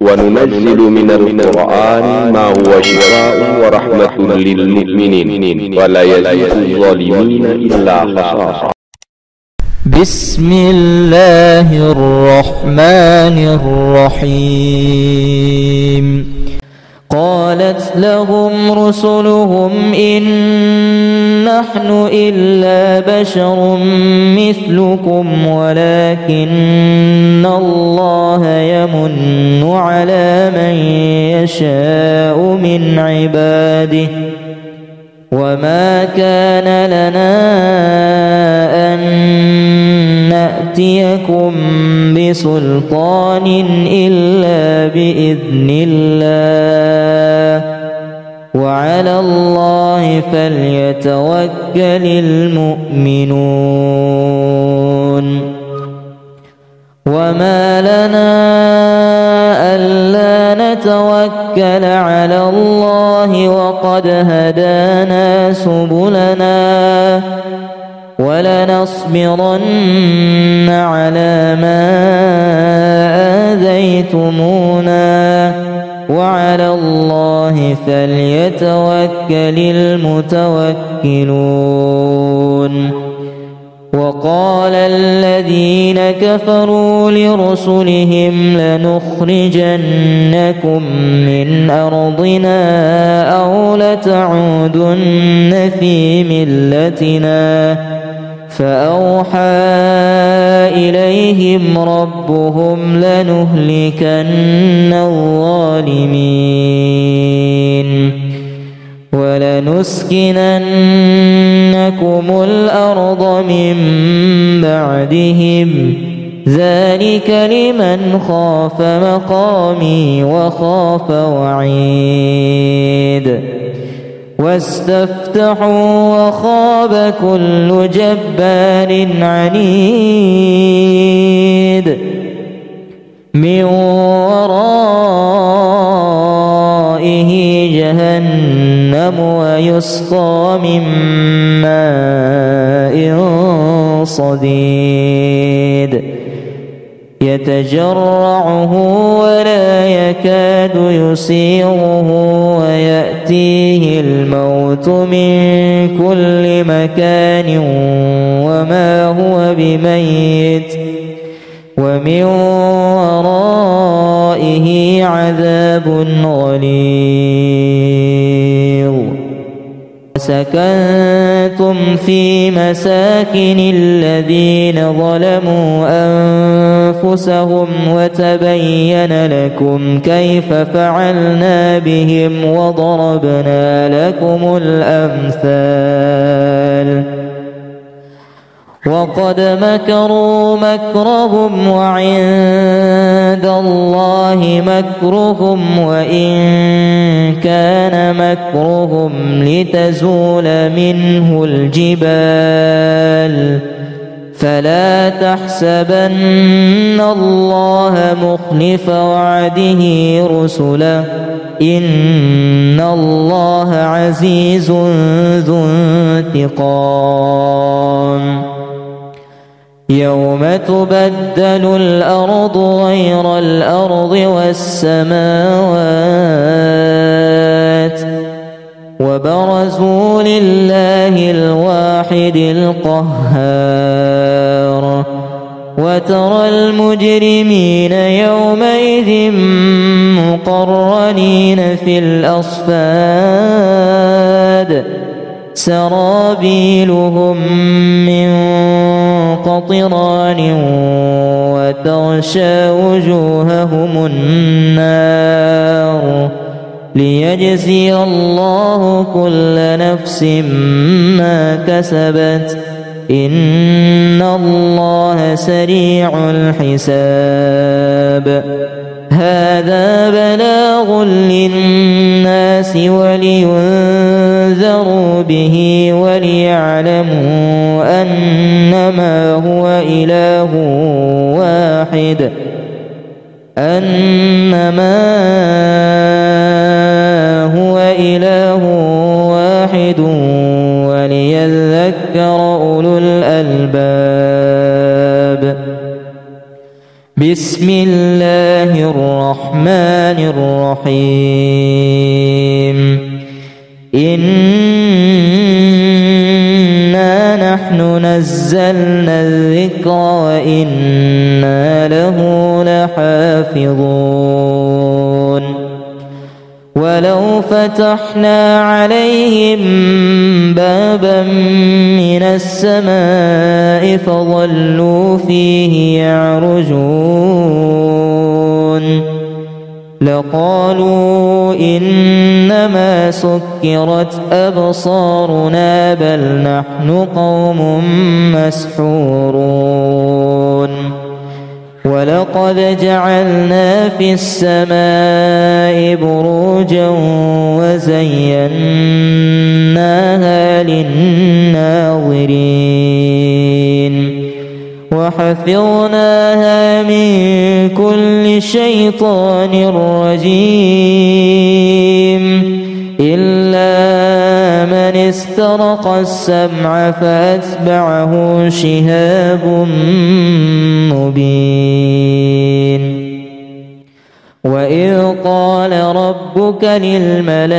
وننزل من القرآن ما هو شفاء ورحمة للمؤمنين ولا يزيد الظالمين إلا خسارا. بسم الله الرحمن الرحيم. قالت لهم رسلهم إن نحن إلا بشر مثلكم ولكن الله يمن على من يشاء من عباده وما كان لنا أن نأتيكم بسلطان إلا بإذن الله وعلى الله فليتوكل المؤمنون. وما لنا ألا نتوكل على الله وقد هدانا سبلنا ولنصبرن على ما آذيتمونا وعلى الله فليتوكل المتوكلون. وقال الذين كفروا لرسلهم لنخرجنكم من أرضنا أو لتعودن في ملتنا فأوحى إليهم ربهم لنهلكن الظالمين ولنسكننكم الأرض من بعدهم ذلك لمن خاف مقامي وخاف وعيد. واستفتحوا وخاب كل جبار عنيد من ورائه جهنم ويسقى من ماء صديد يتجرعه ولا يكاد يسيغه ويأتيه الموت من كل مكان وما هو بميت ومن ورائه عذاب غليظ. سكنتم في مساكن الذين ظلموا أنفسهم وتبين لكم كيف فعلنا بهم وضربنا لكم الأمثال. وقد مكروا مكرهم وعند الله مكرهم وإن كان مكرهم لتزول منه الجبال فلا تحسبن الله مخلف وعده رسله إن الله عزيز ذو انتقام. يوم تبدل الأرض غير الأرض والسماوات وبرزوا لله الواحد القهار. وترى المجرمين يومئذ مقرنين في الأصفاد سرابيلهم من قطران وتغشى وجوههم النار ليجزي الله كل نفس ما كسبت إن الله سريع الحساب. هذا بلاغ للناس ولينذروا به وليعلموا أنما هو إله واحد وليذكر أولو الألباب. بسم الله الرحمن الرحمن الرحيم إنا نحن نزلنا الذكر وإنا له لحافظون ولو فتحنا عليهم بابا من السماء فظلوا فيه يعرجون لقالوا إنما سكرت أبصارنا بل نحن قوم مسحورون ولقد جعلنا في السماء بروجا وزيناها للناظرين وحفظناها من كل شيطان رجيم إلا من استرق السمع فأتبعه شهاب مبين وإذ قال ربك للملائكة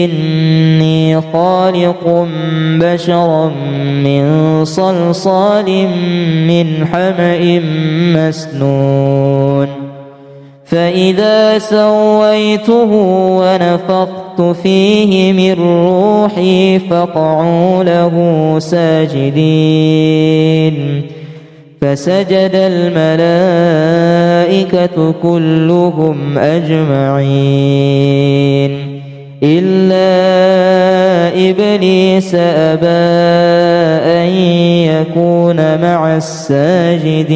إني خالق بشرا من صلصال من حمأ مسنون فإذا سويته ونفخت فيه من روحي فقعوا له ساجدين فسجد الملائكة كلهم أجمعين إلا إبليس أبى أن يكون مع الساجدين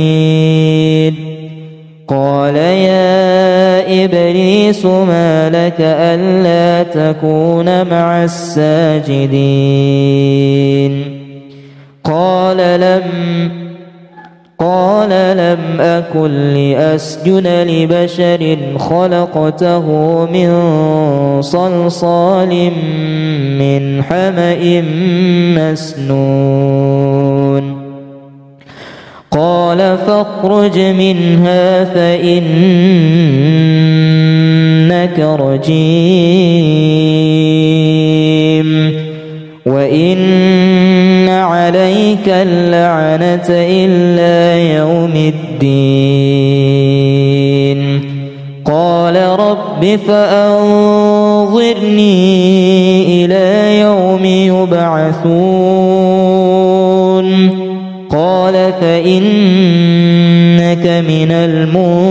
قال يا إبليس ما لك ألا تكون مع الساجدين قال لم أكن لأسجد لبشر خلقته من صلصال من حمأ مسنون قال فاخرج منها فإنك رجيم وإن عليك اللعنة إلى يوم الدين قال رب فأنظرني إلى يوم يبعثون قال فإنك من المنظرين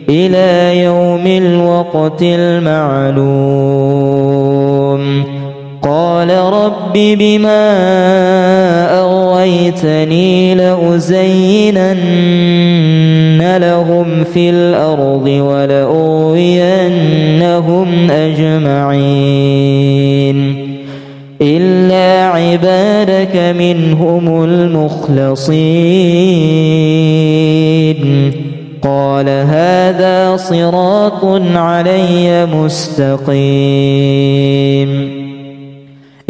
إلى يوم الوقت المعلوم قال رب بما أغويتني لأزينن لهم في الأرض ولأغوينهم أجمعين إلا عبادك منهم المخلصين قال هذا صراط علي مستقيم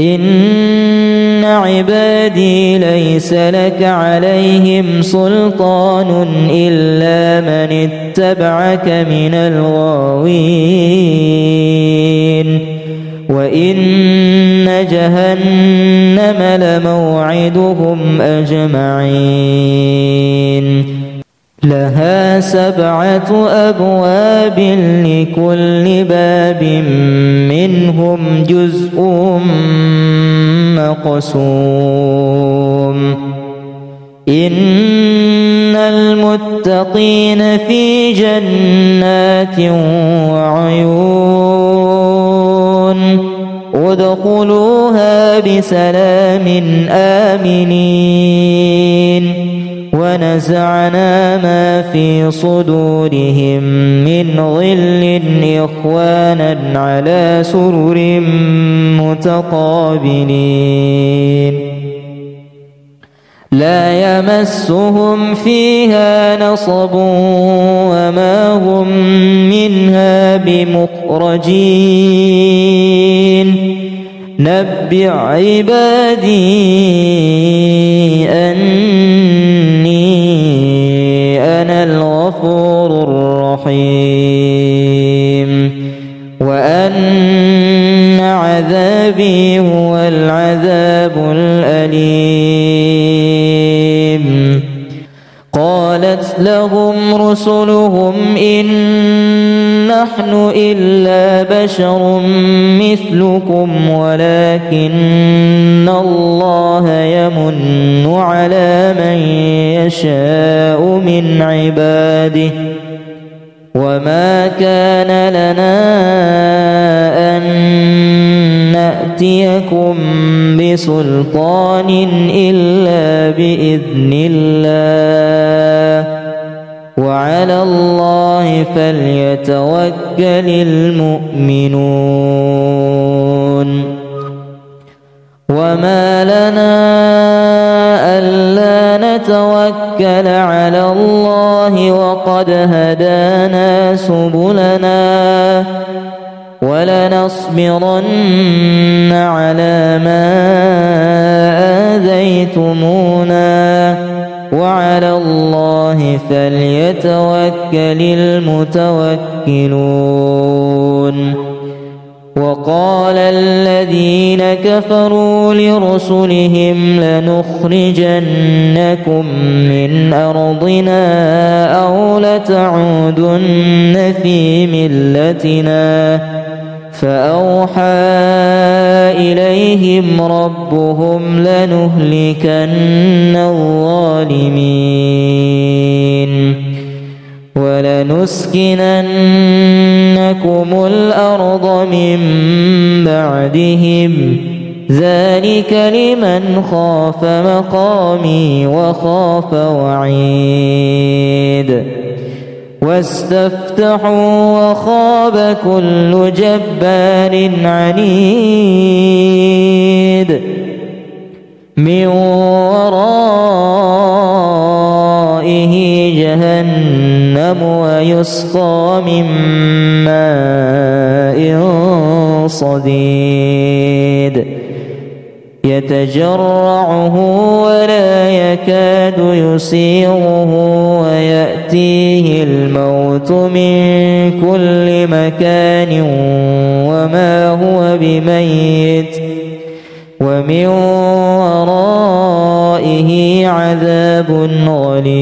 إن عبادي ليس لك عليهم سلطان إلا من اتبعك من الغاوين وإن جهنم لموعدهم أجمعين لها 7 أبواب لكل باب منهم جزء مقسوم إن المتقين في جنات وعيون ادخلوها بسلام آمنين ونزعنا ما في صدورهم من غل إخوانا على سرر متقابلين لا يمسهم فيها نصب وما هم منها بمخرجين نبئ عبادي أني الرحيم وأن عذابي هو العذاب الأليم. قالت لهم رسلهم إن نحن إلا بشر مثلكم ولكن الله يمن على من يشاء من عباده وما كان لنا أن نأتيكم بسلطان إلا بإذن الله وعلى الله فليتوكل المؤمنون. وما لنا ألا نتوكل على الله وقد هدانا سبلنا ولنصبرن على ما آذيتمونا وعلى الله فليتوكل المتوكلون. وقال الذين كفروا لرسلهم لنخرجنكم من أرضنا أو لتعودن في ملتنا فأوحى إليهم ربهم لنهلكن الظالمين ولنسكننكم الأرض من بعدهم ذلك لمن خاف مقامي وخاف وعيد. واستفتحوا وخاب كل جبار عنيد من ورائه جهنم ويسقى من ماء صديد يتجرعه ولا يكاد يسيغه ويأتيه الموت من كل مكان وما هو بميت ومن ورائه عذاب غليظ.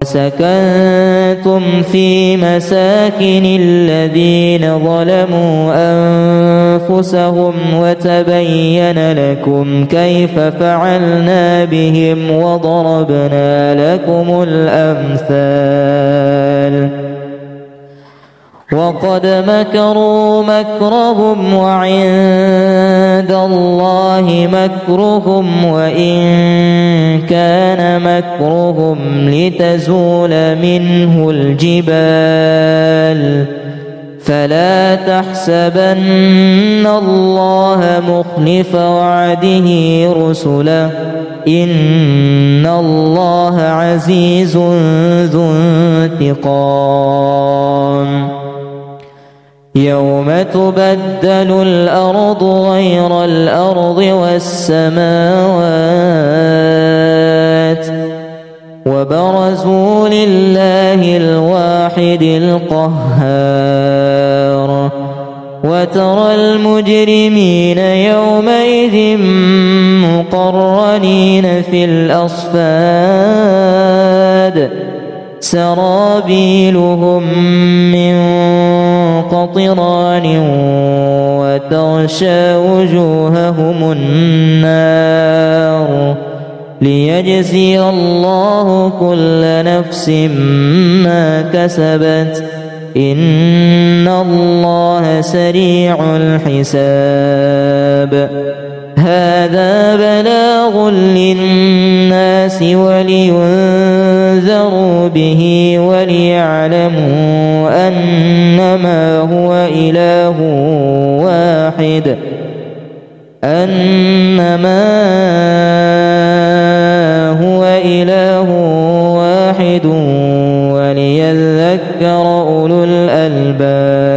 سكنتم في مساكن الذين ظلموا أنفسهم وتبين لكم كيف فعلنا بهم وضربنا لكم الأمثال. وقد مكروا مكرهم وعند الله مكرهم وإن كان مكرهم لتزول منه الجبال فلا تحسبن الله مخلف وعده رسله إن الله عزيز ذو انتقام. يوم تبدل الأرض غير الأرض والسماوات وبرزوا لله الواحد القهار. وترى المجرمين يومئذ مقرنين في الأصفاد سرابيلهم من قطران وتغشى وجوههم النار ليجزي الله كل نفس ما كسبت إن الله سريع الحساب. هذا بلاغ للناس ولينذروا به وليعلموا أنما هو إله واحد وليذكر أولو الألباب.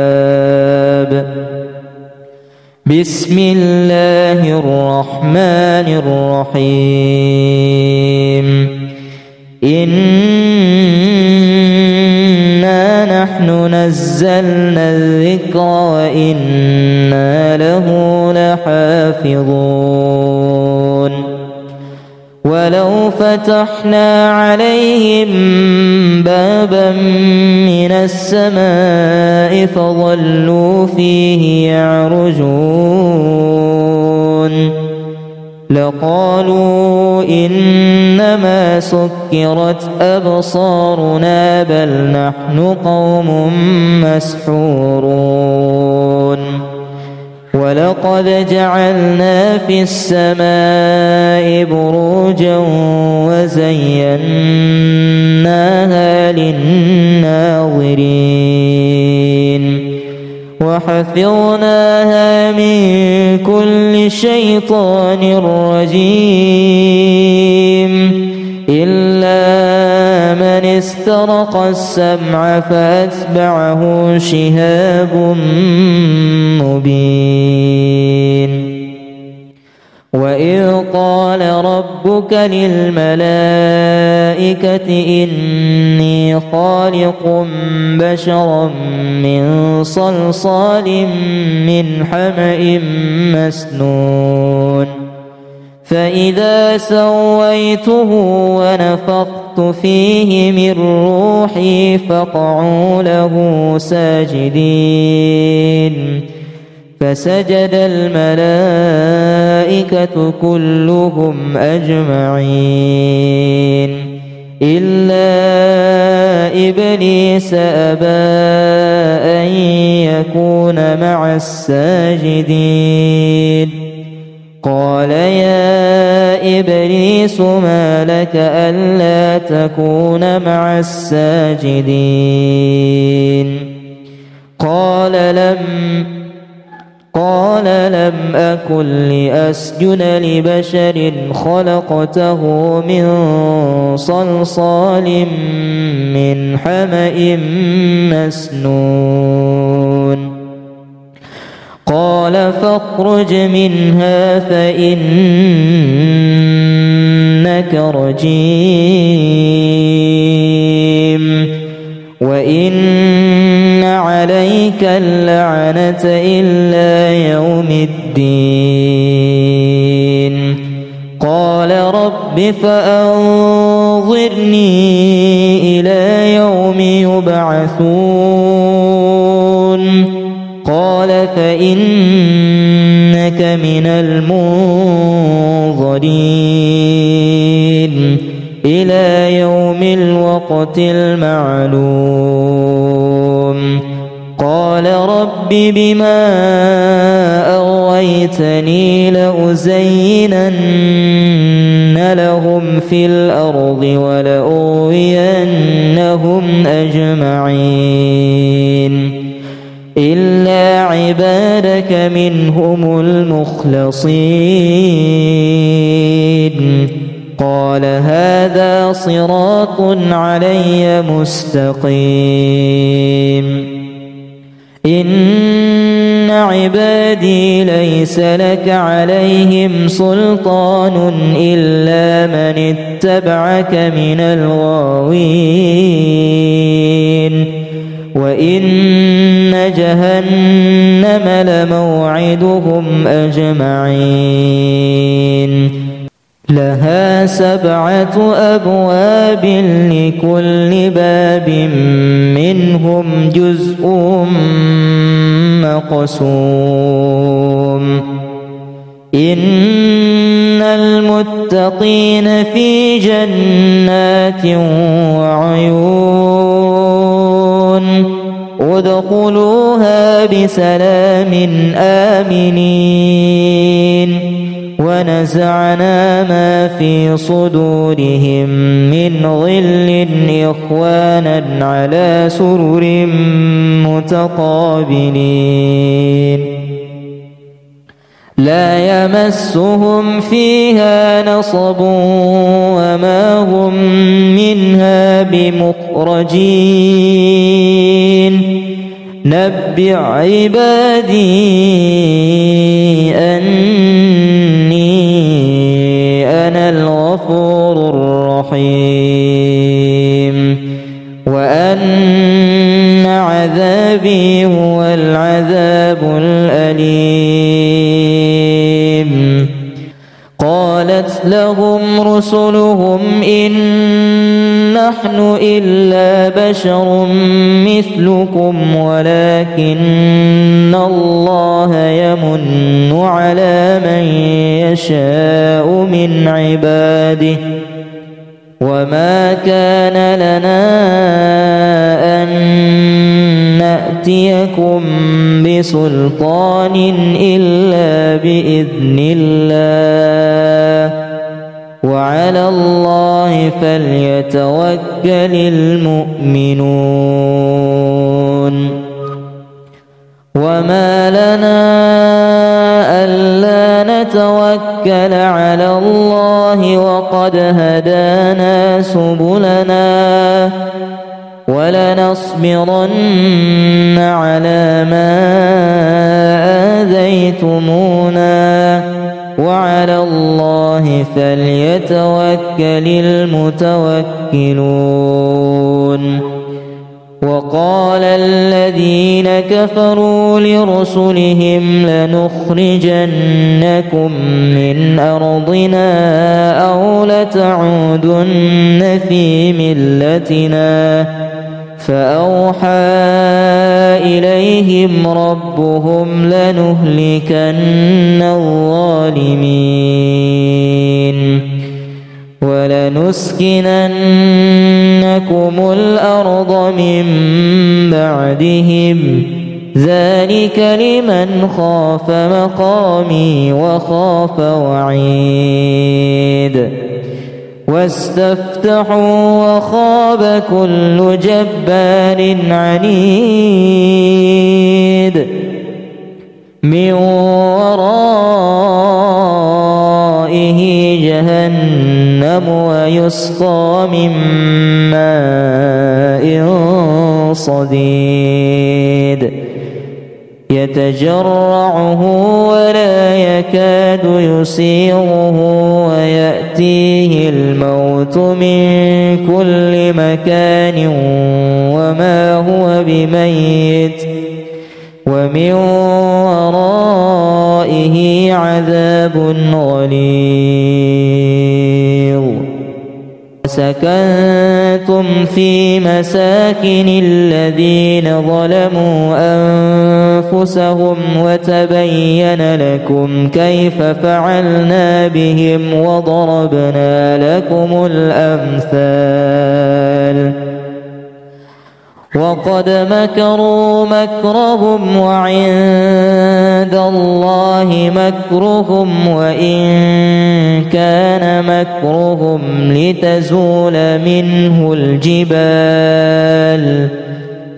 بسم الله الرحمن الرحيم. إن نزلنا الذكر وإنا له لحافظون ولو فتحنا عليهم بابا من السماء فظلوا فيه يعرجون لقالوا إنما سكرت أبصارنا بل نحن قوم مسحورون ولقد جعلنا في السماء بروجا وزيناها للناظرين وحفظناها من كل شيطان رجيم إلا من استرق السمع فأتبعه شهاب مبين وإذ قال ربك للملائكة إني خالق بشرا من صلصال من حمأ مسنون فإذا سويته ونفخت فيه من روحي فقعوا له ساجدين فسجد الملائكة كلهم أجمعين إلا إبليس أبى أن يكون مع الساجدين قال يا إبليس ما لك ألا تكون مع الساجدين قال لم أكن لأسجد لبشر خلقته من صلصال من حمأ مسنون قال فاخرج منها فإنك رجيم وإن عليك اللعنة إلى يوم الدين قال رب فأنظرني إلى يوم يبعثون قال فإنك من المنظرين إلى يوم الوقت المعلوم قال رب بما أغويتني لأزينن لهم في الأرض ولأغوينهم أجمعين إلا عبادك منهم المخلصين قال هذا صراط علي مستقيم إن عبادي ليس لك عليهم سلطان إلا من اتبعك من الغاوين وإن جهنم لموعدهم أجمعين لها 7 أبواب لكل باب منهم جزء مقسوم إن المتقين في جنات وعيون ادخلوها بسلام آمنين ونزعنا ما في صدورهم من غل إخوانا على سرر متقابلين لا يمسهم فيها نصب وما هم منها بمخرجين نبئ عبادي أني أنا الغفور الرحيم وأن عذابي عذابي هو العذاب الأليم. قالت لهم رسلهم إن نحن إلا بشر مثلكم ولكن الله يمن على من يشاء من عباده وما كان لنا أن نأتيكم بسلطان إلا بإذن الله وعلى الله فليتوكل المؤمنون. وما لنا ألا نتوكل على الله وقد هدانا سبلنا ولنصبرن على ما آذيتمونا وعلى الله فليتوكل المتوكلون. وقال الذين كفروا لرسلهم لنخرجنكم من أرضنا أو لتعودن في ملتنا فأوحى إليهم ربهم لنهلكن الظالمين ولنسكننكم الأرض من بعدهم ذلك لمن خاف مقامي وخاف وعيد. واستفتحوا وخاب كل جبار عنيد من ورائه جهنم ويسقى من ماء صديد يتجرعه ولا يكاد يسيغه ويأتيه الموت من كل مكان وما هو بميت ومن ورائه عذاب غليظ. سكنتم في مساكن الذين ظلموا أنفسهم وتبين لكم كيف فعلنا بهم وضربنا لكم الأمثال. وقد مكروا مكرهم وعند الله مكرهم وإن كان مكرهم لتزول منه الجبال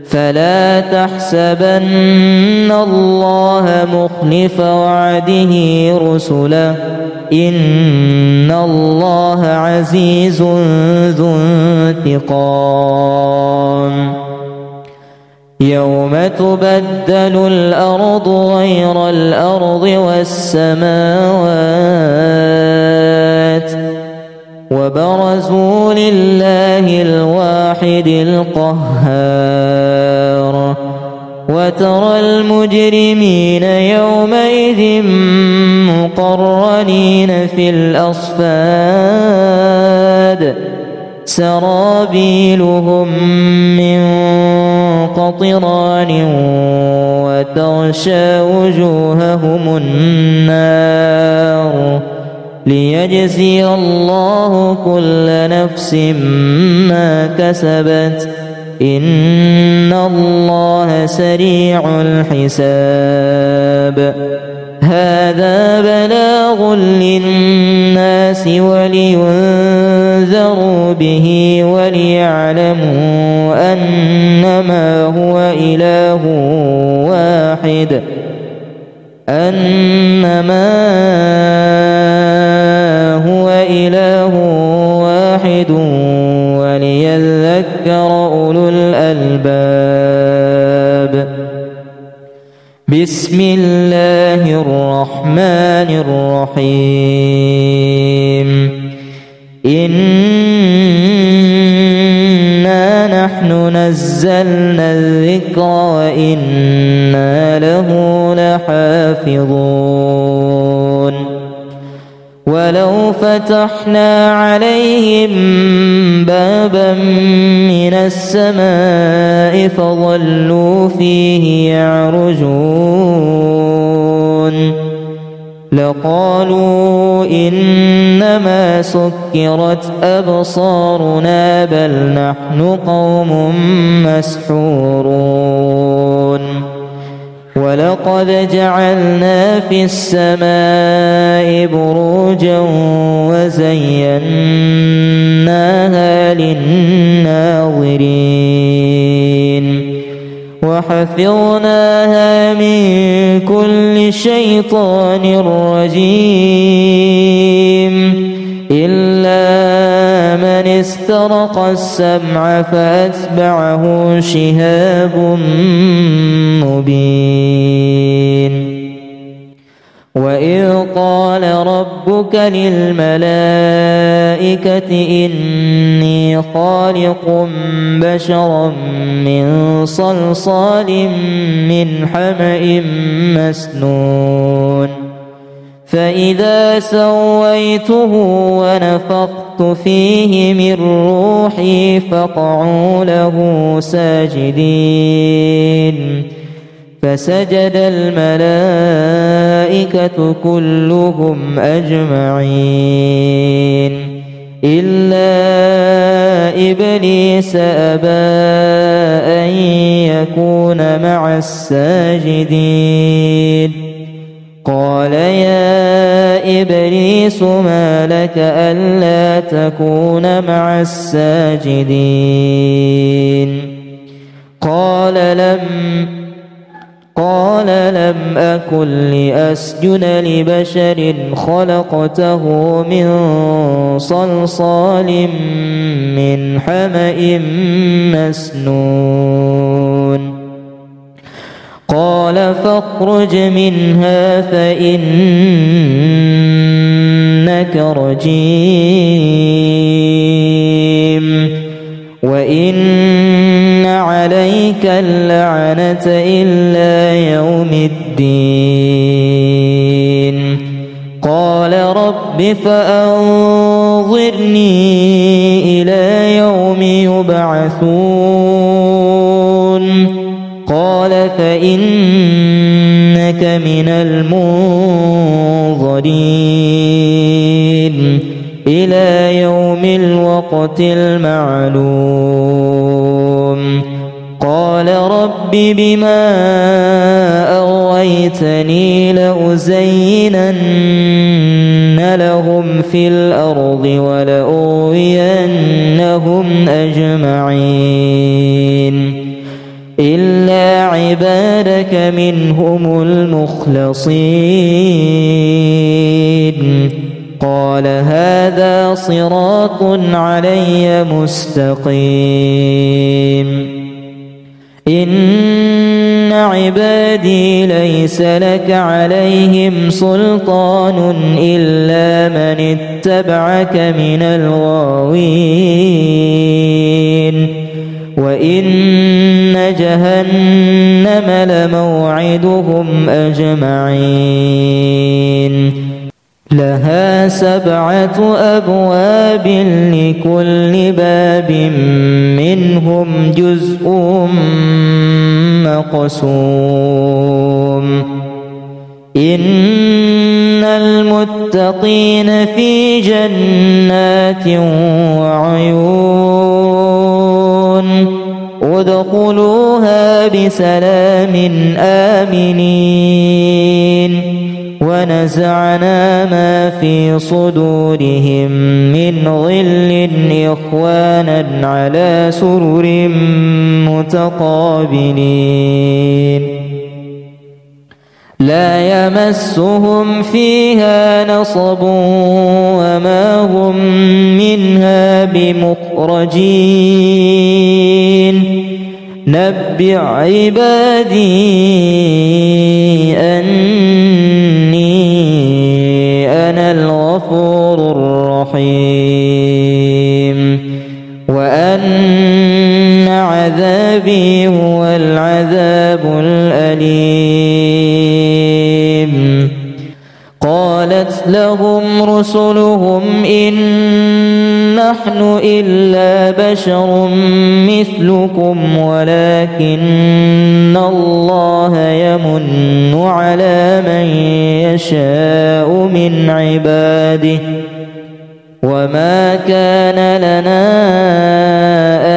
فلا تحسبن الله مخلف وعده رسله إن الله عزيز ذو انتقام. يوم تبدل الأرض غير الأرض والسماوات وبرزوا لله الواحد القهار. وترى المجرمين يومئذ مقرنين في الأصفاد سرابيلهم من قطران وتغشى وجوههم النار ليجزي الله كل نفس ما كسبت إن الله سريع الحساب. هذا بلاغ للناس ولينذروا به وليعلموا أنما هو إله واحد وليذكر أولو الألباب. بسم الله الرحمن الرحيم. إنا نحن نحن نزلنا الذكر وإنا له لحافظون ولو فتحنا عليهم بابا من السماء فظلوا فيه يعرجون لقالوا إنما سكرت أبصارنا بل نحن قوم مسحورون ولقد جعلنا في السماء بروجا وزيناها للناظرين وحفظناها من كل شيطان رجيم إلا من استرق السمع فأتبعه شهاب مبين وإذ قال ربك للملائكة إني خالق بشرا من صلصال من حمأ مسنون فإذا سويته ونفخت فيه من روحي فقعوا له ساجدين فسجد الملائكة كلهم أجمعين إلا إبليس أبى أن يكون مع الساجدين قال يا إبليس ما لك ألا تكون مع الساجدين قال لم أكن لأسجد لبشر خلقته من صلصال من حمأ مسنون قال فاخرج منها فإنك رجيم وإن عليك اللعنة إلى يوم الدين قال رب فأنظرني إلى يوم يبعثون قال فإنك من المنظرين إلى يوم الوقت المعلوم قال رب بما أغويتني لأزينن لهم في الأرض ولأغوينهم أجمعين إلا عبادك منهم المخلصين قال هذا صراط علي مستقيم إن عبادي ليس لك عليهم سلطان إلا من اتبعك من الغاوين وإن جهنم لموعدهم أجمعين لها 7 أبواب لكل باب منهم جزء مقسوم إن المتقين في جنات وعيون ادخلوها بسلام آمنين ونزعنا ما في صدورهم من غل إخوانا على سرر متقابلين لا يمسهم فيها نصب وما هم منها بمخرجين نبئ عبادي أني أنا الغفور الرحيم وأن عذابي هو العذاب الأليم. قالت لهم رسلهم إن نحن إلا بشر مثلكم ولكن الله يمن على من يشاء من عباده وما كان لنا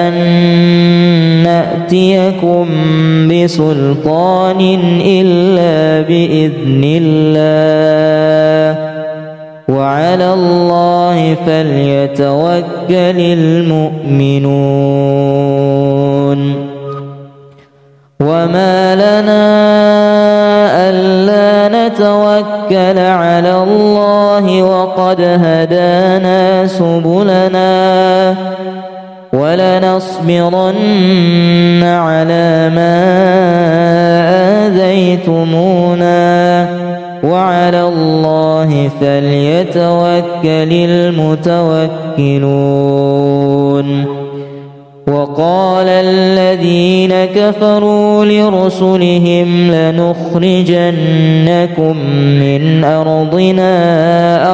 أن نأتيكم بسلطان إلا بإذن الله وعلى الله فليتوكل المؤمنون. وما لنا ألا نتوكل على الله وقد هدانا سبلنا ولنصبرن على ما آذيتمونا وعلى الله فليتوكل المتوكلون. وقال الذين كفروا لرسلهم لنخرجنكم من أرضنا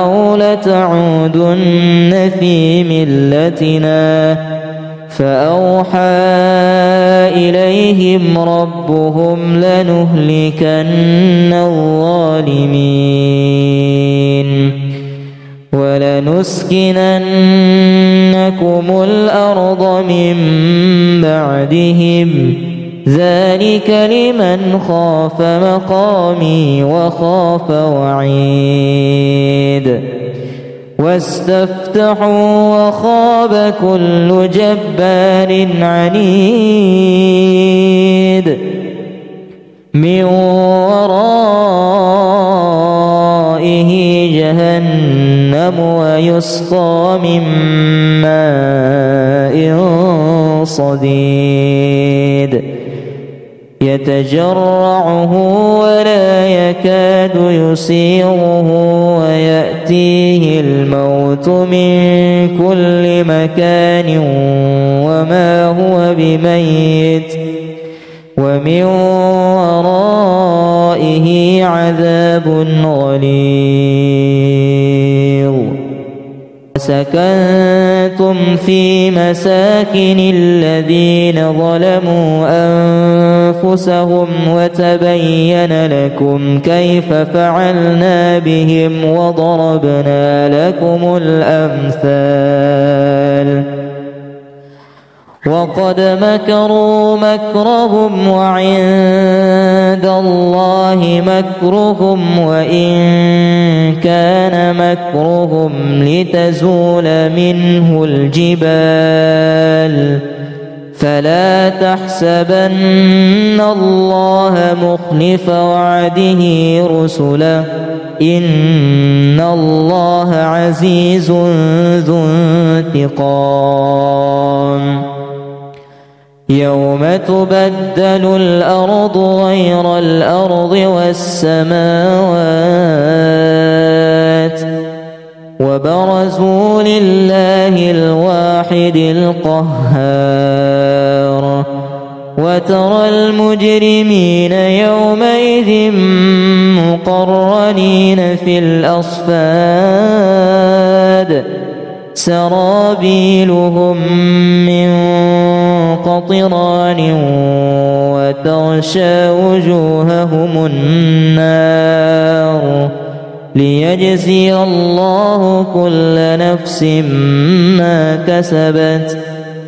أو لتعودن في ملتنا فأوحى إليهم ربهم لنهلكن الظالمين ولنسكننكم الأرض من بعدهم ذلك لمن خاف مقامي وخاف وعيد. واستفتحوا وخاب كل جبار عنيد من ورائه جهنم ويسقى من ماء صديد يتجرعه ولا يكاد يسيغه ويأتيه الموت من كل مكان وما هو بميت ومن ورائه عذاب غليظ. سكنتم في مساكن الذين ظلموا أنفسهم وتبين لكم كيف فعلنا بهم وضربنا لكم الأمثال. وقد مكروا مكرهم وعند الله مكرهم وإن كان مكرهم لتزول منه الجبال فلا تحسبن الله مخلف وعده رسله إن الله عزيز ذو انتقام. يوم تبدل الأرض غير الأرض والسماوات وبرزوا لله الواحد القهار وترى المجرمين يومئذ مقرنين في الأصفاد سرابيلهم من قطران وتغشى وجوههم النار ليجزي الله كل نفس ما كسبت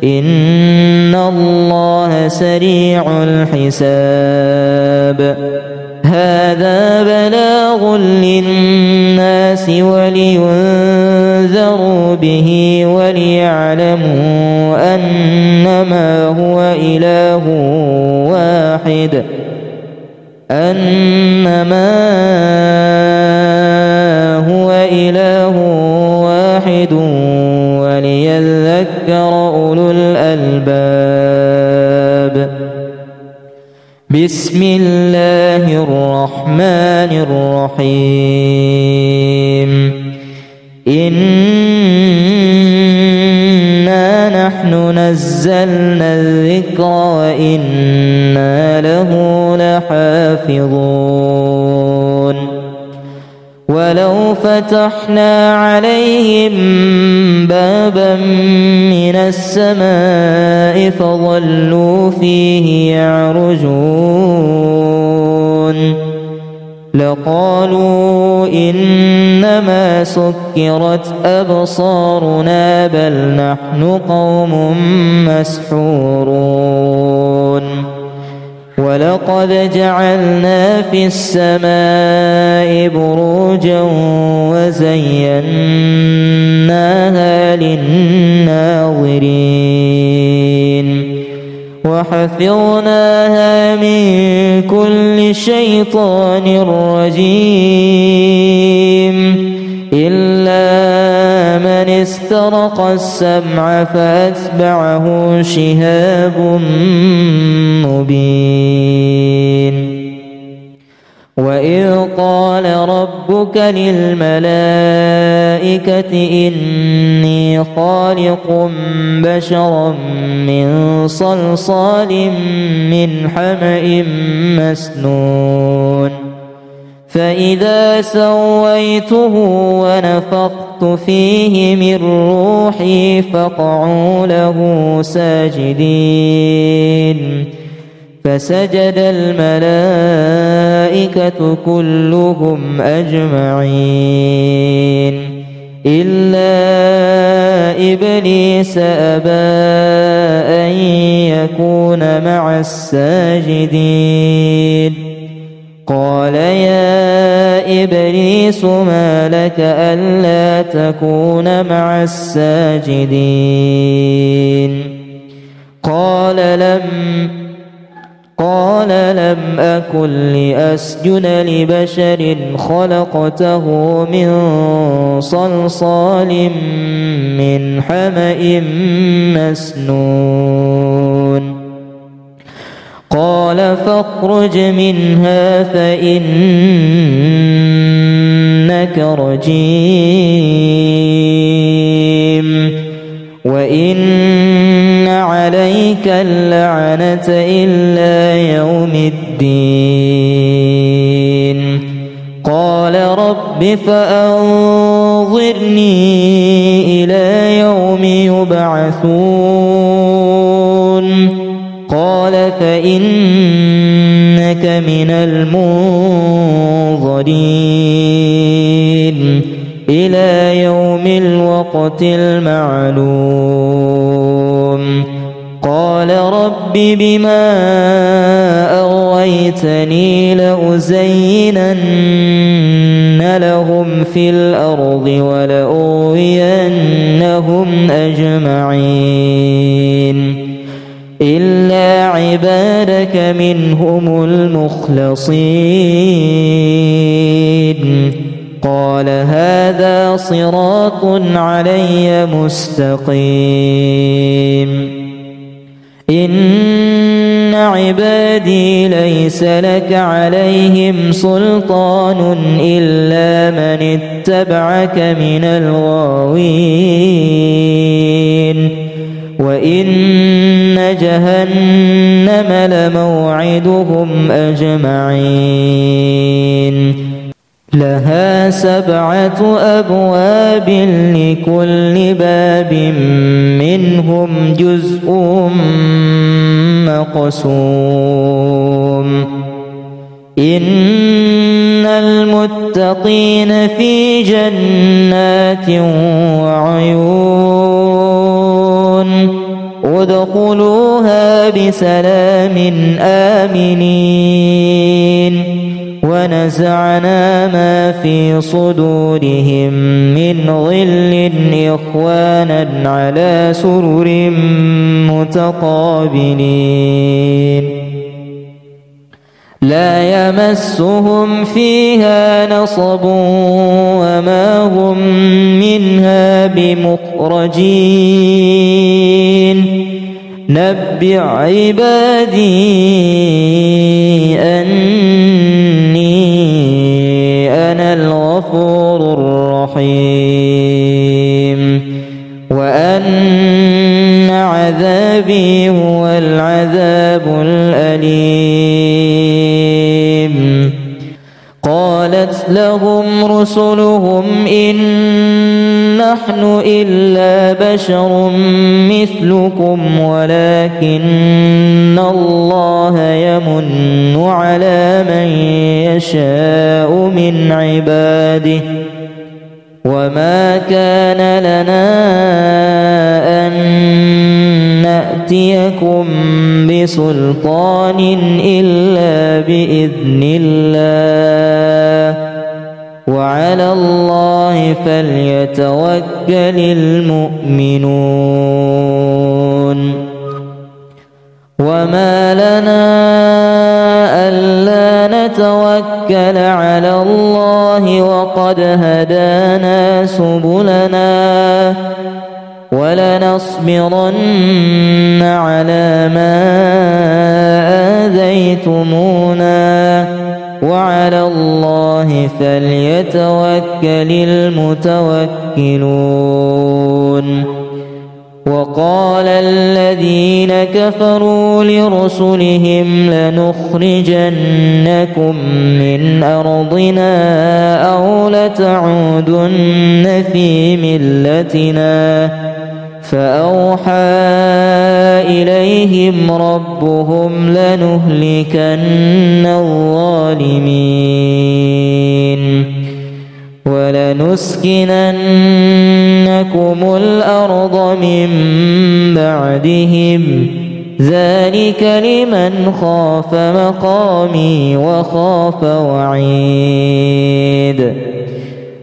إن الله سريع الحساب. هذا بلاغ للناس ولينذروا به وليعلموا أنما هو إله واحد وليذكر أولو الألباب. بسم الله الرحمن الرحيم. إنا نحن نزلنا الذكر وإنا له لحافظون ولو فتحنا عليهم بابا من السماء فظلوا فيه يعرجون لقالوا إنما سكرت أبصارنا بل نحن قوم مسحورون ولقد جعلنا في السماء بروجا وزيناها للناظرين وحفظناها من كل شيطان رجيم إلا من استرق السمع فأتبعه شهاب مبين وإذ قال ربك للملائكة إني خالق بشرا من صلصال من حمأ مسنون فإذا سويته ونفخت فيه من روحي فقعوا له ساجدين فسجد الملائكة كلهم أجمعين إلا إبليس أبى أن يكون مع الساجدين قال يا إبليس ما لك ألا تكون مع الساجدين قال لم أكن لأسجد لبشر خلقته من صلصال من حمأ مسنون قال فاخرج منها فإنك رجيم وإن عليك اللعنة إلى يوم الدين قال رب فأنظرني إلى يوم يبعثون قال فإنك من المنظرين إلى يوم الوقت المعلوم قال رب بما أغويتني لأزينن لهم في الأرض ولأغوينهم أجمعين إلا عبادك منهم المخلصين قال هذا صراط علي مستقيم إن عبادي ليس لك عليهم سلطان إلا من اتبعك من الغاوين وإن جهنم لموعدهم أجمعين لها 7 أبواب لكل باب منهم جزء مقسوم إن المتقين في جنات وعيون ادخلوها بسلام آمنين ونزعنا ما في صدورهم من غل إخوانا على سرر متقابلين لا يمسهم فيها نصب وما هم منها بمخرجين نبئ عبادي أني أنا الغفور الرحيم وأن عذابي هو العذاب الأليم. قالت لهم رسلهم إن نحن إلا بشر مثلكم ولكن الله يمن على من يشاء من عباده وما كان لنا أن نأتيكم بسلطان إلا بإذن الله وعلى الله فليتوكل المؤمنون. وما لنا ألا نتوكل على الله وقد هدانا سبلنا ولنصبرن على ما آذيتمونا وعلى الله فليتوكل المتوكلون. وقال الذين كفروا لرسلهم لنخرجنكم من أرضنا أو لتعودن في ملتنا فأوحى إليهم ربهم لنهلكن الظالمين ولنسكننكم الأرض من بعدهم ذلك لمن خاف مقامي وخاف وعيد.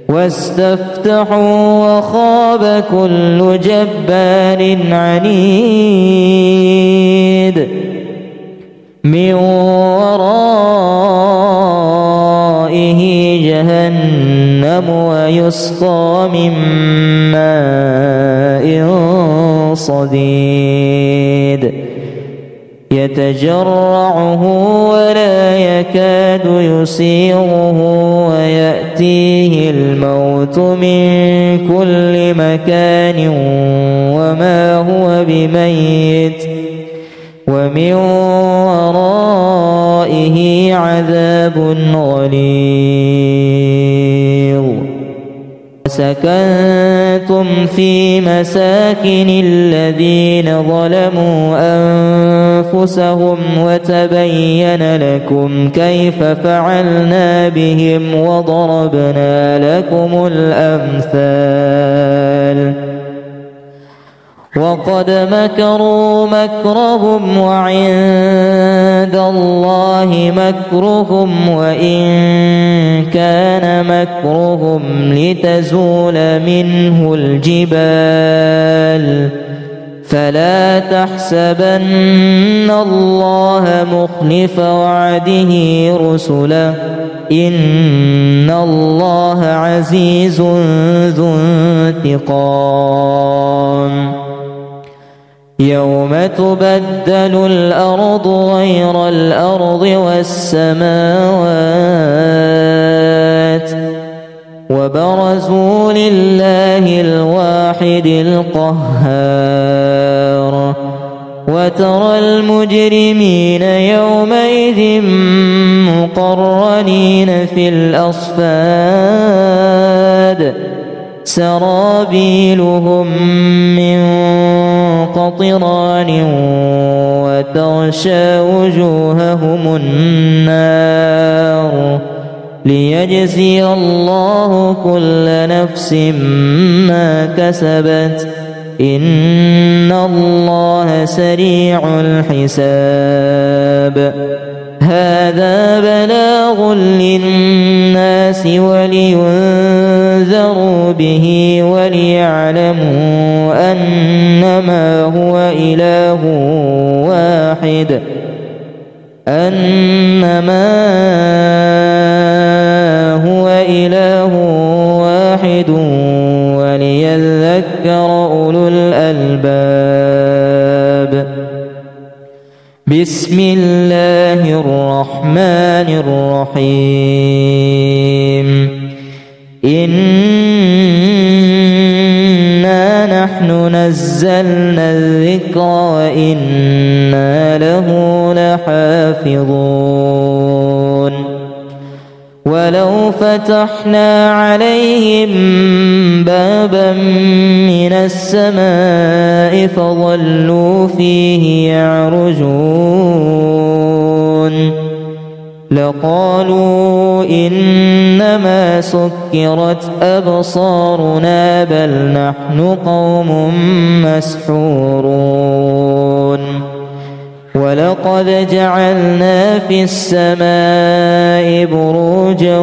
واستفتحوا وخاب كل جبار عنيد من ورائه جهنم ويسقى من ماء صديد يتجرعه ولا يكاد يسيغه ويأتيه الموت من كل مكان وما هو بميت ومن ورائه عذاب غليظ. سكنتم في مساكن الذين ظلموا أنفسهم وتبين لكم كيف فعلنا بهم وضربنا لكم الأمثال. وقد مكروا مكرهم وعند الله مكرهم وإن كان مكرهم لتزول منه الجبال فلا تحسبن الله مخلف وعده رسله إن الله عزيز ذو انتقام. يوم تبدل الأرض غير الأرض والسماوات وبرزوا لله الواحد القهار. وترى المجرمين يومئذ مقرنين في الأصفاد سرابيلهم من قطران وتغشى وجوههم النار ليجزي الله كل نفس ما كسبت إن الله سريع الحساب. هذا بلاغ للناس ولينذروا به وليعلموا أنما هو إله واحد وليذكر أولو الألباب. بسم الله الرحمن الرحيم. إنا نحن نزلنا الذكر وإنا له لحافظون ولو فتحنا عليهم بابا من السماء فظلوا فيه يعرجون لقالوا إنما سكرت أبصارنا بل نحن قوم مسحورون ولقد جعلنا في السماء بروجا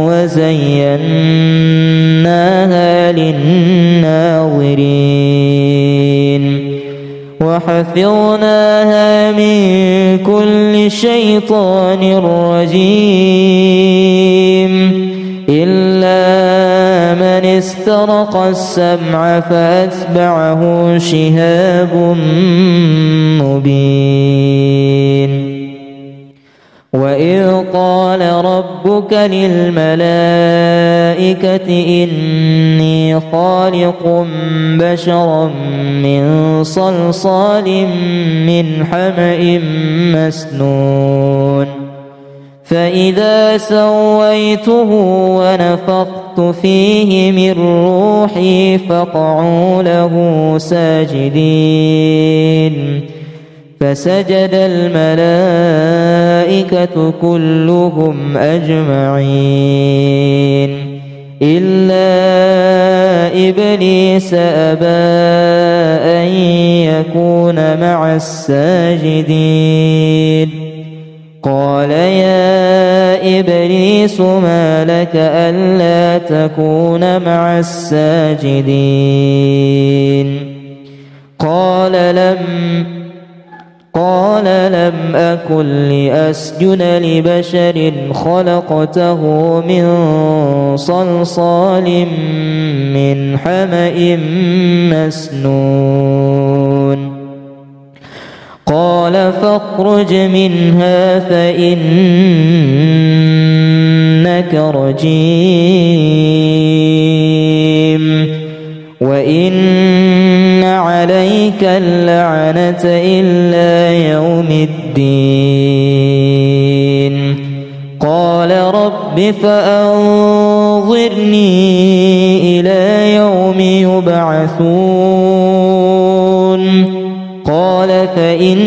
وزيناها للناظرين وحفظناها من كل شيطان رجيم إلا من استرق السمع فأتبعه شهاب مبين وإذ قال ربك للملائكة إني خالق بشرا من صلصال من حمأ مسنون فإذا سويته ونفخت فيه من روحي فقعوا له ساجدين فسجد الملائكة كلهم أجمعين إلا إبليس أبى أن يكون مع الساجدين قال يا إبليس ما لك ألا تكون مع الساجدين قال لم أكن لأسجد لبشر خلقته من صلصال من حمأ مسنون قال فاخرج منها فإنك رجيم وإن عليك اللعنة إلى يوم الدين قال رب فأنظرني إلى يوم يبعثون قال فإنك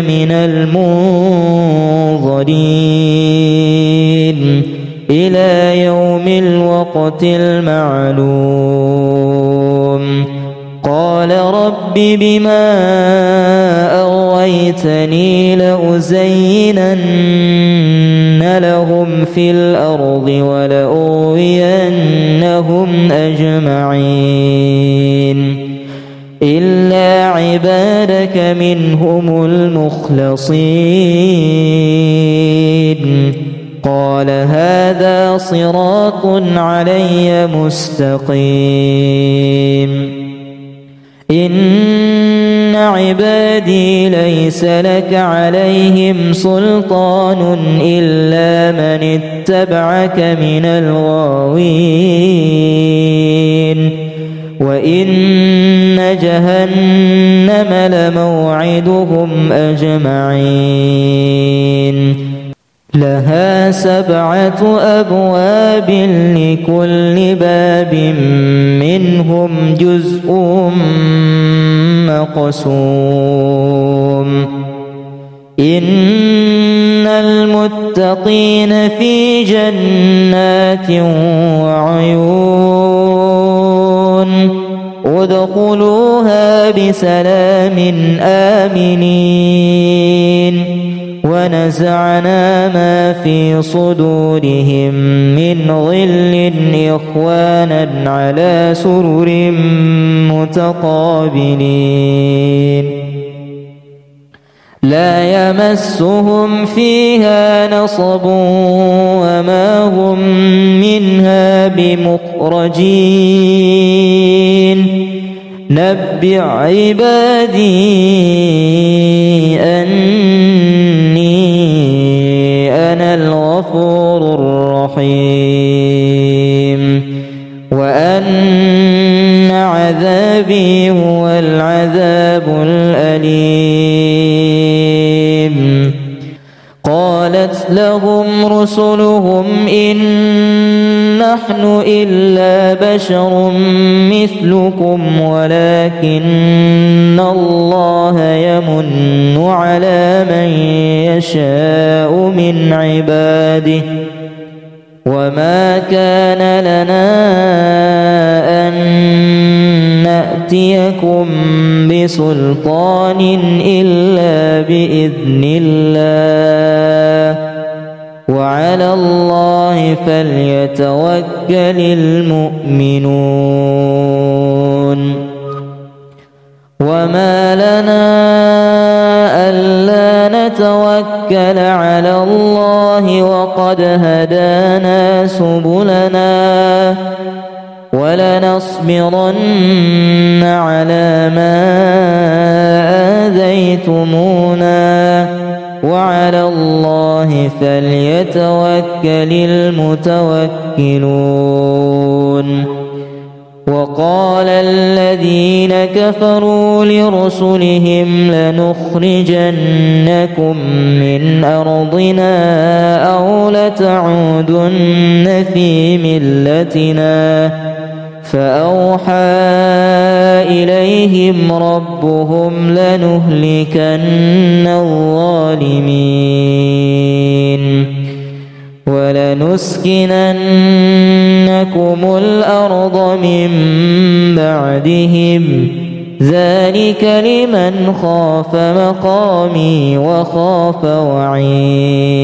من المنظرين إلى يوم الوقت المعلوم قال رب بما أغويتني لأزينن لهم في الأرض ولأغوينهم أجمعين إلا عبادك منهم المخلصين قال هذا صراط علي مستقيم إن عبادي ليس لك عليهم سلطان إلا من اتبعك من الغاوين وإن جهنم لموعدهم أجمعين لها 7 أبواب لكل باب منهم جزء مقسوم إن المتقين في جنات وعيون ادخلوها بسلام آمنين ونزعنا ما في صدورهم من غل إخوانا على سرر متقابلين لا يمسهم فيها نصب وما هم منها بمخرجين نبئ عبادي أني أنا الغفور الرحيم وأن عذابي هو العذاب الأليم. قالت لهم رسلهم إن نحن إلا بشر مثلكم ولكن الله يمن على من يشاء من عباده وما كان لنا أن نأتيكم بسلطان إلا بإذن الله وعلى الله فليتوكل المؤمنون. وما لنا ألا نتوكل على الله وقد هدانا سبلنا ولنصبرن على ما آذيتمونا وعلى الله فليتوكل المتوكلون. وقال الذين كفروا لرسلهم لنخرجنكم من أرضنا أو لتعودن في ملتنا فأوحى إليهم ربهم لنهلكن الظالمين ولنسكننكم الأرض من بعدهم ذلك لمن خاف مقامي وخاف وعيد.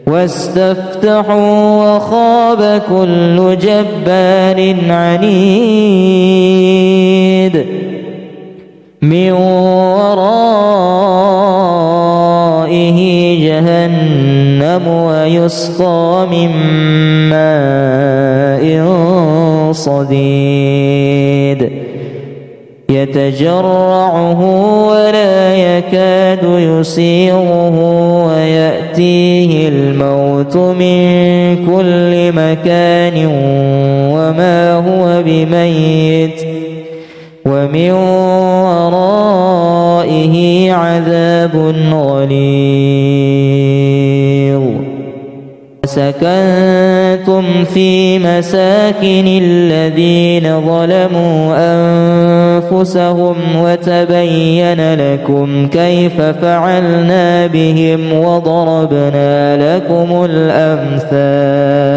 واستفتحوا وخاب كل جبار عنيد من ورائه جهنم ويسقى من ماء صديد يتجرعه ولا يكاد يسيغه ويأتيه الموت من كل مكان وما هو بميت ومن ورائه عذاب غليظ. سكنتم في مساكن الذين ظلموا أنفسهم وتبين لكم كيف فعلنا بهم وضربنا لكم الأمثال.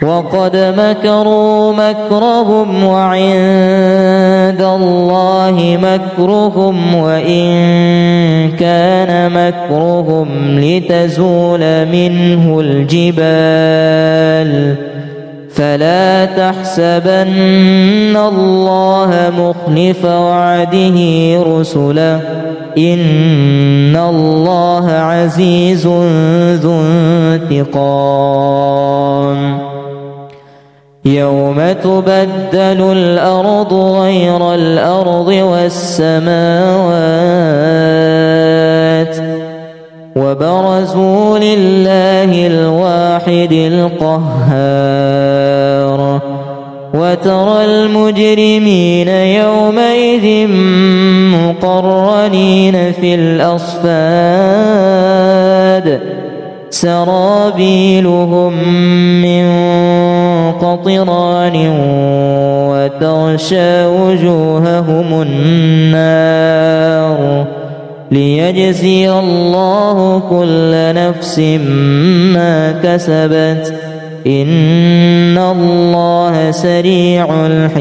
وقد مكروا مكرهم وعند الله مكرهم وإن كان مكرهم لتزول منه الجبال فلا تحسبن الله مخلف وعده رسله إن الله عزيز ذو انتقام. يوم تبدل الأرض غير الأرض والسماوات وبرزوا لله الواحد القهار وترى المجرمين يومئذ مقرنين في الأصفاد سرابيلهم من قطران وتغشى وجوههم النار ليجزي الله كل نفس ما كسبت إن الله سريع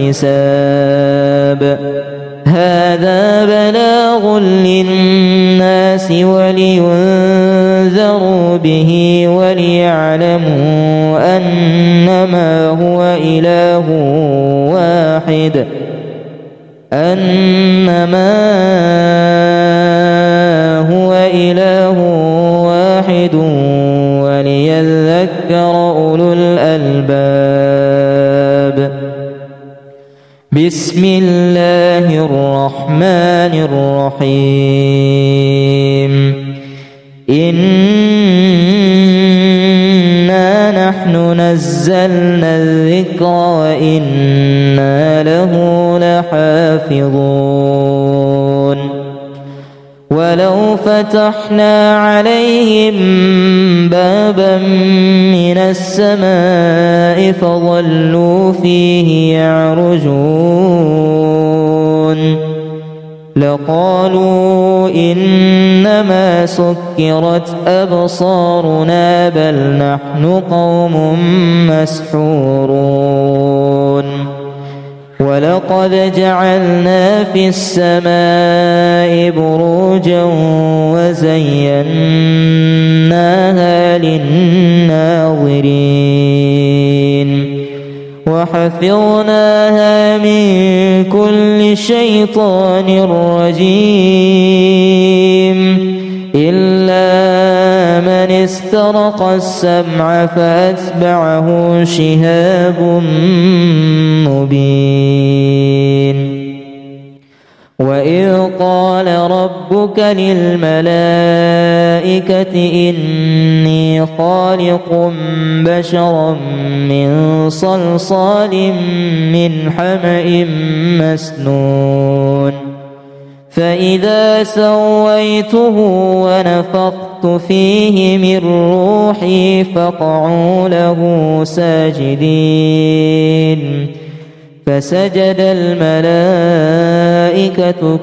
الحساب. هذا بلاغ للناس ولينذروا به وليعلموا أنما هو إله واحد وليذكر أولو الألباب. بسم الله الرحمن الرحيم. إنا نحن نزلنا الذكر وإنا له لحافظون ولو فتحنا عليهم بابا من السماء فظلوا فيه يعرجون لقالوا إنما سكرت أبصارنا بل نحن قوم مسحورون ولقد جعلنا في السماء بروجا وزيناها للناظرين وحفظناها من كل شيطان رجيم إلا من استرق السمع فأتبعه شهاب مبين وإذ قال ربك للملائكة إني خالق بشرا من صلصال من حمأ مسنون فإذا سويته ونفخت فيه من روحي فقعوا له ساجدين فسجد الملائكة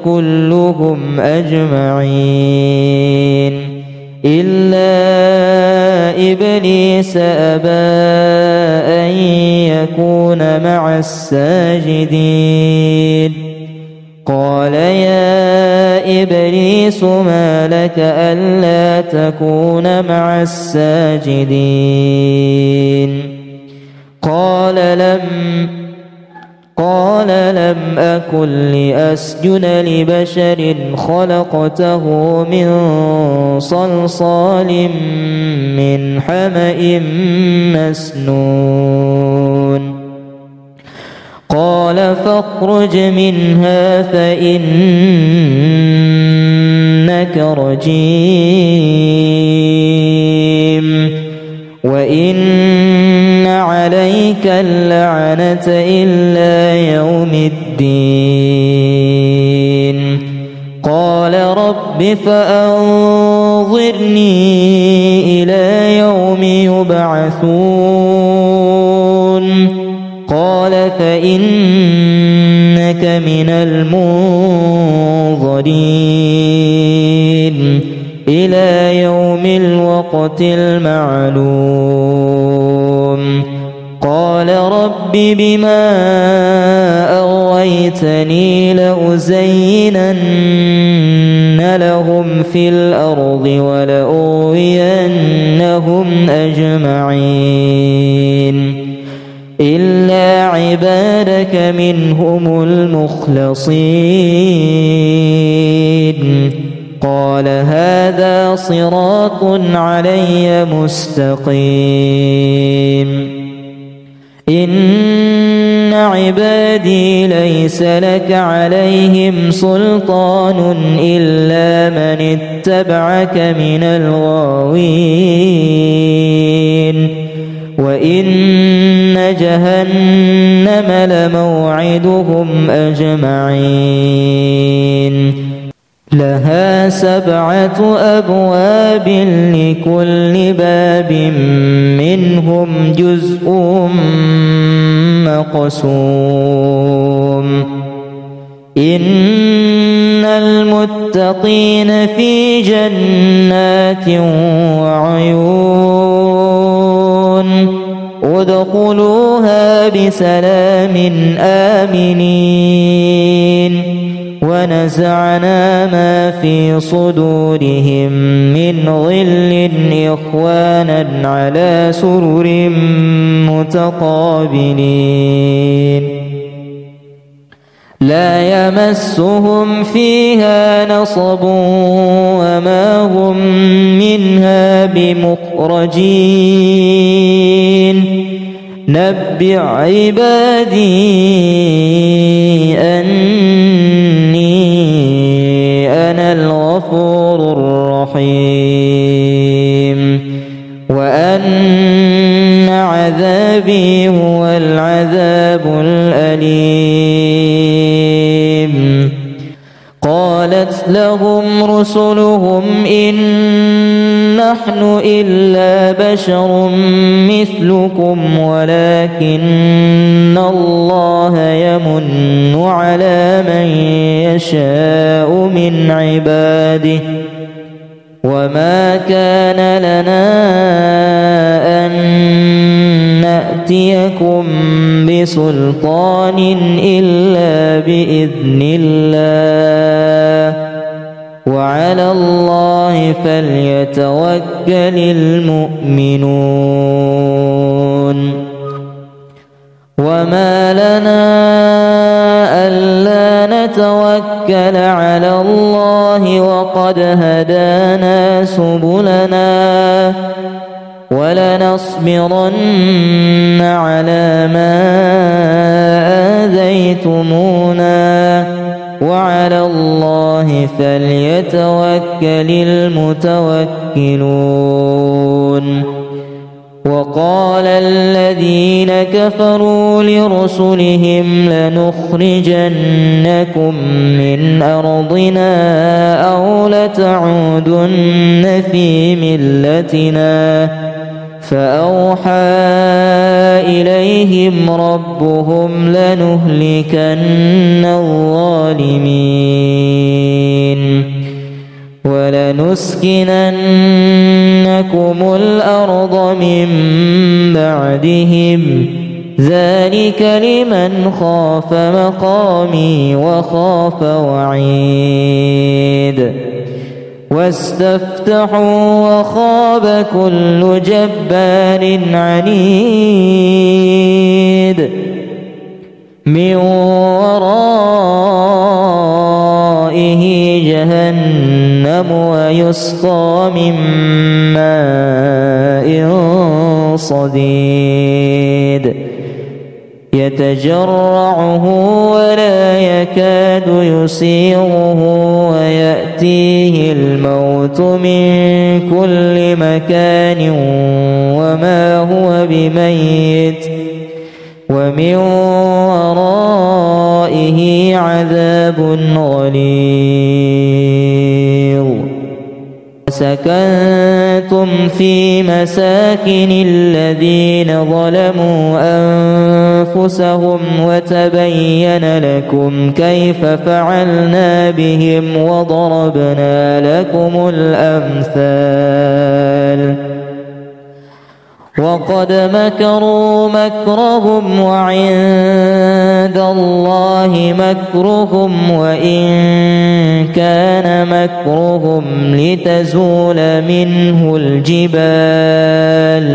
كلهم أجمعين إلا إبليس أبى أن يكون مع الساجدين قال يا إبليس ما لك ألا تكون مع الساجدين قال لم أكن لأسجد لبشر خلقته من صلصال من حمأ مسنون قال فاخرج منها فإنك رجيم وإن عليك اللعنة إلى يوم الدين قال رب فأنظرني إلى يوم يبعثون قال فإنك من المنظرين إلى يوم الوقت المعلوم قال رب بما أغويتني لأزينن لهم في الأرض ولأغوينهم أجمعين إلا عبادك منهم المخلصين قال هذا صراط علي مستقيم إن عبادي ليس لك عليهم سلطان إلا من اتبعك من الغاوين وإن جهنم لموعدهم أجمعين لها 7 أبواب لكل باب منهم جزء مقسوم إن المتقين في جنات وعيون ادخلوها بسلام آمنين ونزعنا ما في صدورهم من غل إخوانا على سرر متقابلين لا يمسهم فيها نصب وما هم منها بمخرجين نبئ عبادي أني أنا الغفور الرحيم وأن قالت لهم رسلهم إن نحن إلا بشر مثلكم ولكن الله يمن على من يشاء من عباده وما كان لنا أن نأتيكم بسلطان إلا بإذن الله وعلى الله فليتوكل المؤمنون وما لنا ألا نتوكل على الله وقد هدانا سبلنا ولنصبرن على ما آذيتمونا وعلى الله فليتوكل المتوكلون وقال الذين كفروا لرسلهم لنخرجنكم من أرضنا أو لتعودن في ملتنا فأوحى إليهم ربهم لنهلكن الظالمين ولنسكننكم الأرض من بعدهم ذلك لمن خاف مقامي وخاف وعيد واستفتحوا وخاب كل جبار عنيد من ورائه جهنم ويسقى من ماء صديد يتجرعه ولا يكاد يسيغه ويأتيه الموت من كل مكان وما هو بميت ومن ورائه عذاب غليظ سكنتم في مساكن الذين ظلموا أنفسهم وتبين لكم كيف فعلنا بهم وضربنا لكم الأمثال وقد مكروا مكرهم وعند الله مكرهم وإن كان مكرهم لتزول منه الجبال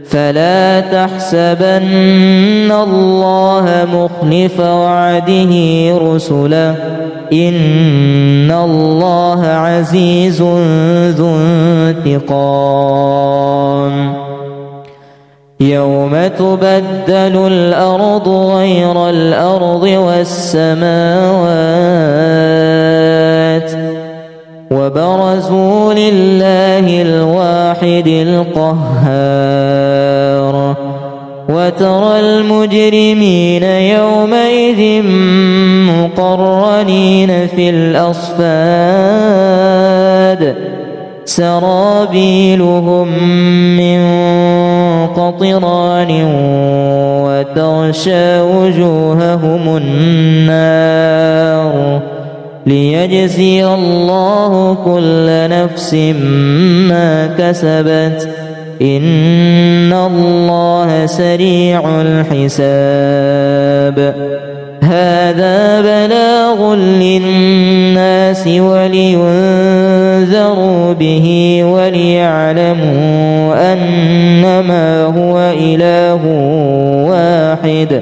فلا تحسبن الله مخلف وعده رسله إن الله عزيز ذو انتقام يوم تبدل الأرض غير الأرض والسماوات وبرزوا لله الواحد القهار وترى المجرمين يومئذ مقرنين في الأصفاد سرابيلهم من قطران وتغشى وجوههم النار ليجزي الله كل نفس ما كسبت إن الله سريع الحساب هذا بلاغ للناس ولينذروا به وليعلموا أنما هو إله واحد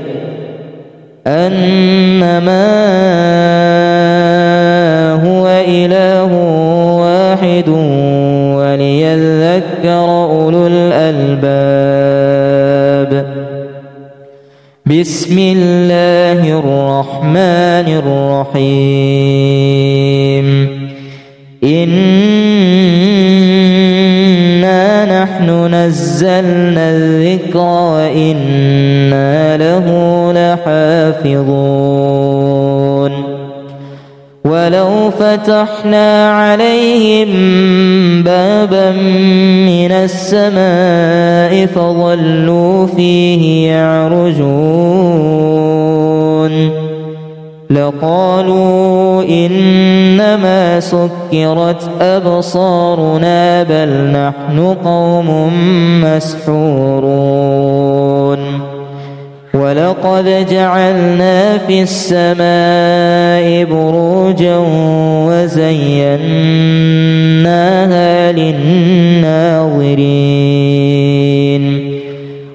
وليذكر أولو الألباب بسم الله الرحمن الرحيم إنا نحن نحن نزلنا الذكر وإنا له لحافظون ولو فتحنا عليهم بابا من السماء فظلوا فيه يعرجون لقالوا إنما سكرت أبصارنا بل نحن قوم مسحورون ولقد جعلنا في السماء بروجا وزيناها للناظرين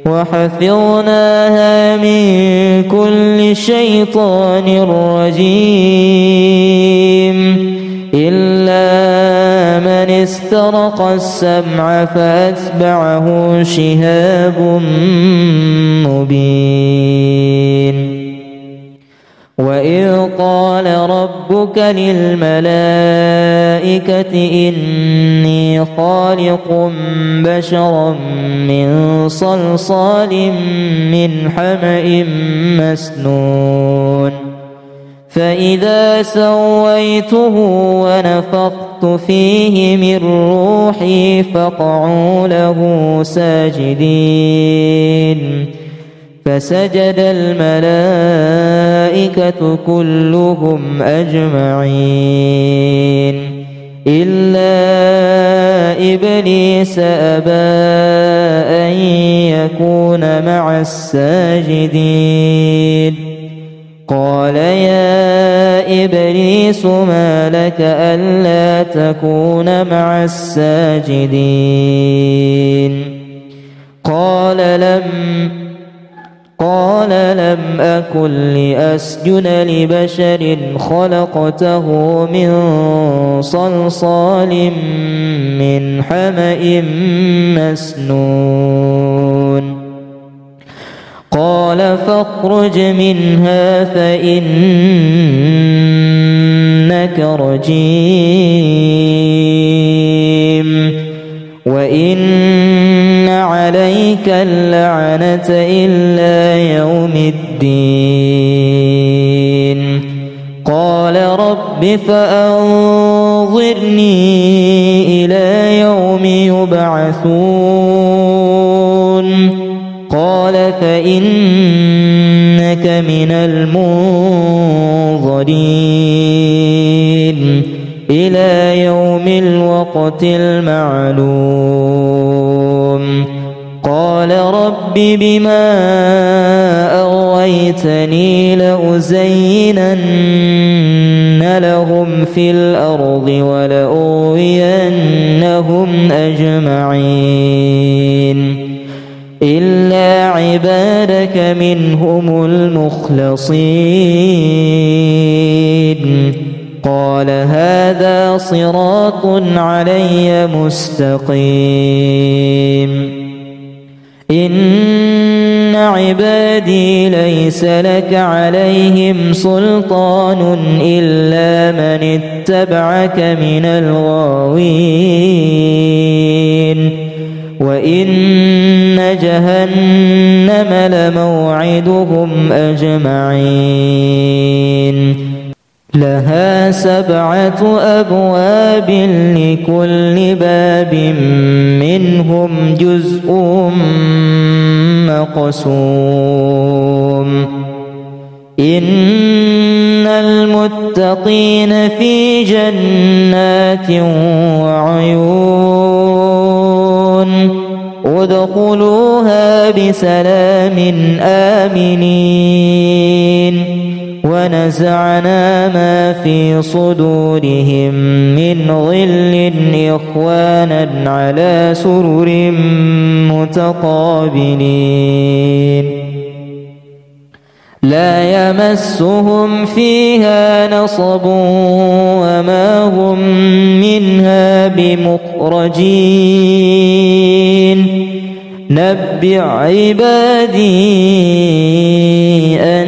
وحفظناها من كل شيطان رجيم إلا من استرق السمع فأتبعه شهاب مبين وإذ قال ربك للملائكة إني خالق بشرا من صلصال من حمأ مسنون فإذا سويته ونفخت فيه من روحي فقعوا له ساجدين فسجد الملائكة كلهم أجمعين إلا إبليس أبى أن يكون مع الساجدين قال يا إبليس ما لك ألا تكون مع الساجدين قال لم أكن لأسجد لبشر خلقته من صلصال من حمأ مسنون قال فاخرج منها فإنك رجيم وإن عليك اللعنة إلى يوم الدين قال رب فأنظرني إلى يوم يبعثون قال فإنك من المنظرين إلى يوم الوقت المعلوم قال رب بما أغويتني لأزينن لهم في الأرض ولأغوينهم أجمعين إلا عبادك منهم المخلصين قال هذا صراط علي مستقيم إن عبادي ليس لك عليهم سلطان إلا من اتبعك من الغاوين وإن جهنم لموعدهم أجمعين لها 7 أبواب لكل باب منهم جزء مقسوم إن المتقين في جنات وعيون ادخلوها بسلام آمنين ونزعنا ما في صدورهم من غل إخوانا على سرر متقابلين لا يمسهم فيها نصب وما هم منها بمخرجين نبئ عبادي أن